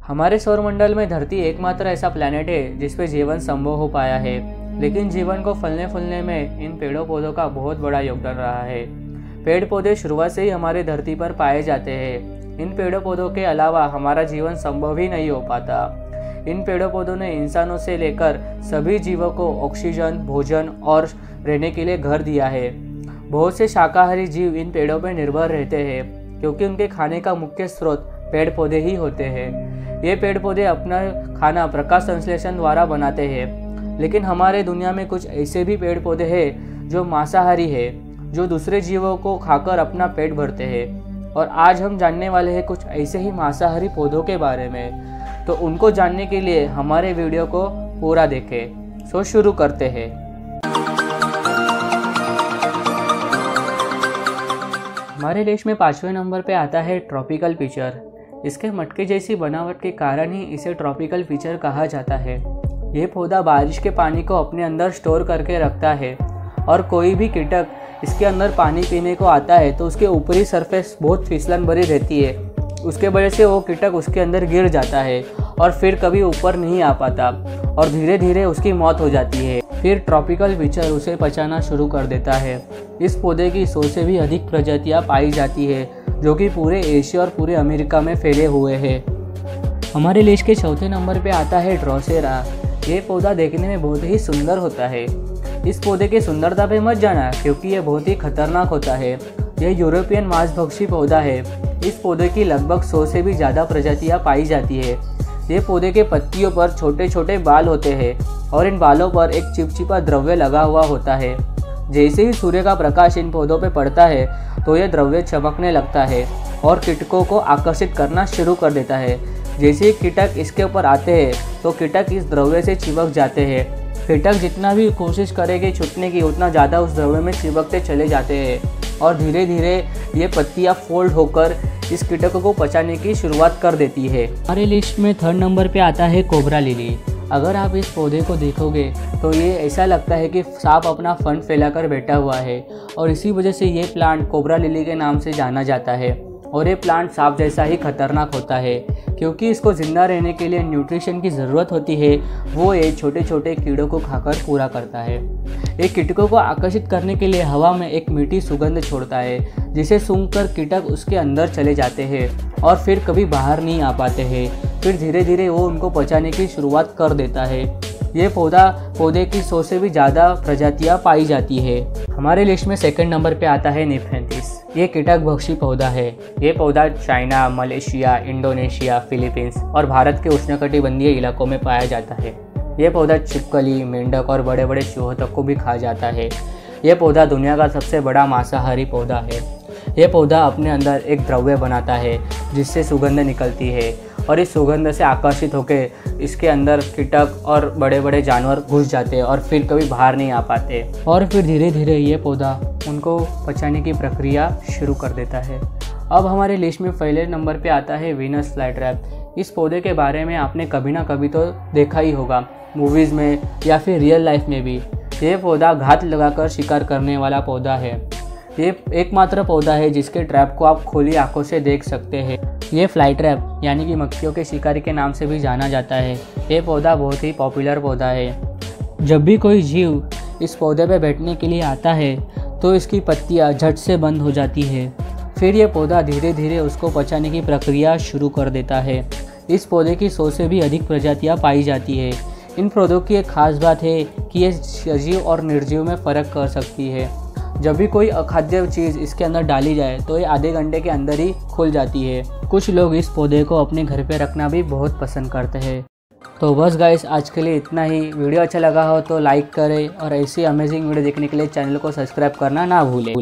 हमारे सौरमंडल में धरती एकमात्र ऐसा प्लैनेट है जिस पे जीवन संभव हो पाया है, लेकिन जीवन को फलने फूलने में इन पेड़ों पौधों का बहुत बड़ा योगदान रहा है। पेड़ पौधे शुरुआत से ही हमारी धरती पर पाए जाते हैं। इन पेड़ों पौधों के अलावा हमारा जीवन संभव ही नहीं हो पाता। इन पेड़ों पौधों ने इंसानों से लेकर सभी जीवों को ऑक्सीजन, भोजन और रहने के लिए घर दिया है। बहुत से शाकाहारी जीव इन पेड़ों पर निर्भर रहते हैं क्योंकि उनके खाने का मुख्य स्रोत पेड़ पौधे ही होते हैं। ये पेड़ पौधे अपना खाना प्रकाश संश्लेषण द्वारा बनाते हैं, लेकिन हमारे दुनिया में कुछ ऐसे भी पेड़ पौधे हैं जो मांसाहारी है, जो दूसरे जीवों को खाकर अपना पेट भरते हैं। और आज हम जानने वाले हैं कुछ ऐसे ही मांसाहारी पौधों के बारे में। तो उनको जानने के लिए हमारे वीडियो को पूरा देखें। सो शुरू करते हैं। हमारे देश में 5वें नंबर पे आता है ट्रॉपिकल पीचर। इसके मटके जैसी बनावट के कारण ही इसे ट्रॉपिकल पीचर कहा जाता है। ये पौधा बारिश के पानी को अपने अंदर स्टोर करके रखता है और कोई भी कीटक इसके अंदर पानी पीने को आता है तो उसके ऊपरी सरफेस बहुत फिसलन भरी रहती है। उसके वजह से वो कीटक उसके अंदर गिर जाता है और फिर कभी ऊपर नहीं आ पाता और धीरे धीरे उसकी मौत हो जाती है। फिर ट्रॉपिकल पीचर उसे पचाना शुरू कर देता है। इस पौधे की 100 से भी अधिक प्रजातियां पाई जाती है जो कि पूरे एशिया और पूरे अमेरिका में फैले हुए हैं। हमारे लिस्ट के चौथे नंबर पे आता है ड्रोसेरा। ये पौधा देखने में बहुत ही सुंदर होता है। इस पौधे की सुंदरता पे मत जाना क्योंकि ये बहुत ही खतरनाक होता है। यह यूरोपियन मांसभक्षी पौधा है। इस पौधे की लगभग 100 से भी ज़्यादा प्रजातियां पाई जाती है। ये पौधे के पत्तियों पर छोटे छोटे बाल होते हैं और इन बालों पर एक चिपचिपा द्रव्य लगा हुआ होता है। जैसे ही सूर्य का प्रकाश इन पौधों पर पड़ता है तो यह द्रव्य चमकने लगता है और कीटकों को आकर्षित करना शुरू कर देता है। जैसे ही कीटक इसके ऊपर आते हैं तो कीटक इस द्रव्य से चिपक जाते हैं। कीटक जितना भी कोशिश करेंगे छूटने की, उतना ज़्यादा उस द्रव्य में चिपकते चले जाते हैं और धीरे धीरे ये पत्तियाँ फोल्ड होकर इस कीटकों को पचाने की शुरुआत कर देती है। हमारे लिस्ट में 3rd नंबर पे आता है कोबरा लिली। अगर आप इस पौधे को देखोगे तो ये ऐसा लगता है कि सांप अपना फन फैलाकर बैठा हुआ है और इसी वजह से ये प्लांट कोबरा लिली के नाम से जाना जाता है। और ये प्लांट सांप जैसा ही खतरनाक होता है क्योंकि इसको जिंदा रहने के लिए न्यूट्रिशन की ज़रूरत होती है, वो ये छोटे छोटे कीड़ों को खाकर पूरा करता है। ये कीटकों को आकर्षित करने के लिए हवा में एक मीठी सुगंध छोड़ता है जिसे सूंघकर कीटक उसके अंदर चले जाते हैं और फिर कभी बाहर नहीं आ पाते हैं। फिर धीरे धीरे वो उनको पचाने की शुरुआत कर देता है। ये पौधे की 100 से भी ज़्यादा प्रजातियाँ पाई जाती है। हमारे लिस्ट में 2nd नंबर पे आता है निफेंथिस। ये कीटक भक्षी पौधा है। ये पौधा चाइना, मलेशिया, इंडोनेशिया, फिलीपींस और भारत के उष्णकटिबंधीय इलाकों में पाया जाता है। ये पौधा छिपकली, मेंढक और बड़े बड़े चूहों तक को भी खा जाता है। यह पौधा दुनिया का सबसे बड़ा मांसाहारी पौधा है। यह पौधा अपने अंदर एक द्रव्य बनाता है जिससे सुगंध निकलती है और इस सुगंध से आकर्षित होकर इसके अंदर कीटक और बड़े बड़े जानवर घुस जाते हैं और फिर कभी बाहर नहीं आ पाते और फिर धीरे धीरे ये पौधा उनको पचाने की प्रक्रिया शुरू कर देता है। अब हमारे लिस्ट में पहले नंबर पे आता है वीनस फ्लाईट्रैप। इस पौधे के बारे में आपने कभी ना कभी तो देखा ही होगा, मूवीज़ में या फिर रियल लाइफ में भी। ये पौधा घात लगाकर शिकार करने वाला पौधा है। ये एकमात्र पौधा है जिसके ट्रैप को आप खुली आंखों से देख सकते हैं। ये फ्लाई ट्रैप यानी कि मक्खियों के शिकारी के नाम से भी जाना जाता है। ये पौधा बहुत ही पॉपुलर पौधा है। जब भी कोई जीव इस पौधे पे बैठने के लिए आता है तो इसकी पत्तियां झट से बंद हो जाती है। फिर ये पौधा धीरे धीरे उसको पचाने की प्रक्रिया शुरू कर देता है। इस पौधे की 100 से भी अधिक प्रजातियाँ पाई जाती है। इन पौधों की एक खास बात है कि ये सजीव और निर्जीव में फ़र्क कर सकती है। जब भी कोई अखाद्य चीज़ इसके अंदर डाली जाए तो ये आधे घंटे के अंदर ही खुल जाती है। कुछ लोग इस पौधे को अपने घर पे रखना भी बहुत पसंद करते हैं। तो बस गाइस, आज के लिए इतना ही। वीडियो अच्छा लगा हो तो लाइक करें और ऐसी अमेजिंग वीडियो देखने के लिए चैनल को सब्सक्राइब करना ना भूलें।